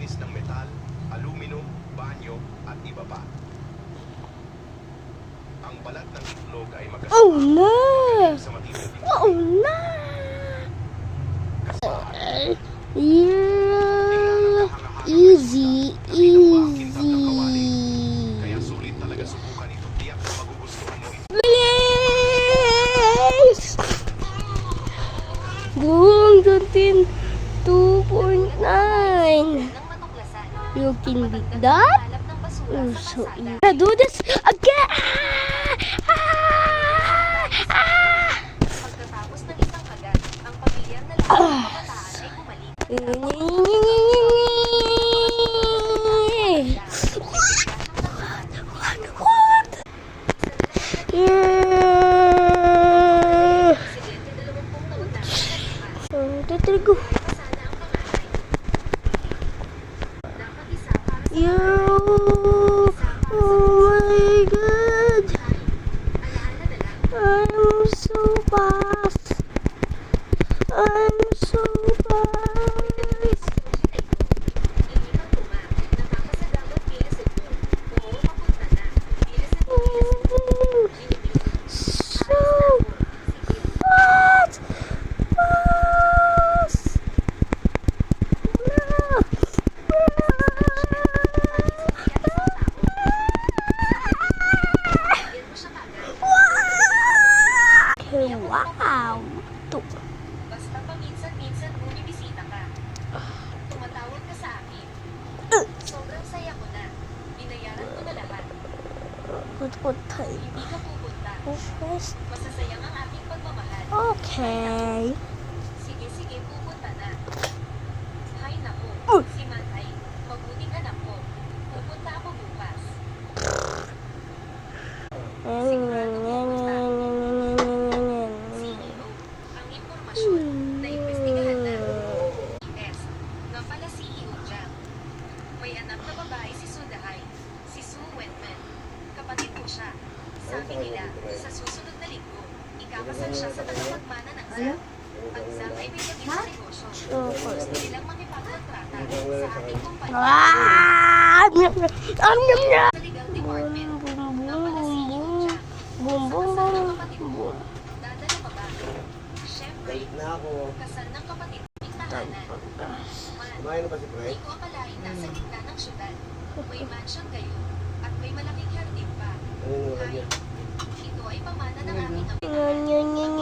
paglilinis ng metal, aluminum, banyo, at iba pa. Ang balat ng itlog ay magkasama. Oh no! Sa matitinding Oh no! Yeah, easy, easy. kaya sulit talaga subukan ito. Tiyak na magugustuhan mo ito. Please! Boom, 2.9. You can beat that? Oh, so easy. Do this again! Pagkatapos ng isang kagat, ang pamilyar na lalaki ng kabataan ay bumalik. Tatrigo. Oh my god. I'm so fast. I'm so fast. So fast. Wow! Ito. Basta paminsan-minsan bumibisita ka. Tumatawag ka sa akin. Sobrang saya ko na. Binayaran ko na lahat. Put-putay. Hindi ka pupunta. First. Masasayang ang aking pagmamahal. Okay. Sige, pupunta na. Hay naku, Oh. si Manay. Mabuting anak ko. Pupunta ako bukas. CEO, ang impormasyon na imbestigahan na. S. Nga pala CEO Jack. May anak na babae si Sudahay. Si Sue Wentman. Kapatid ko siya. Sabi nila, sa susunod na linggo, ikakasal siya sa tagapagmana ng Zach. Ang Zach ay may paging sa negosyo. Gusto nilang makipagkontrata sa ating kumpanya. Sa legal department. Nga pala CEO Jack. Boom, boom, Sa kasal ng boom. kapatid mo, dadala pa ba? Siyempre, kasal ng kapatid ng tahanan. Kumain na ba si Fred? Hindi ko akalain nasa gitna ng syudad. May mansion kayo at may malaking jardin pa. Ano yung wala Hay, niya? ito ay pamana ng aming Nyan, nyan, nyan,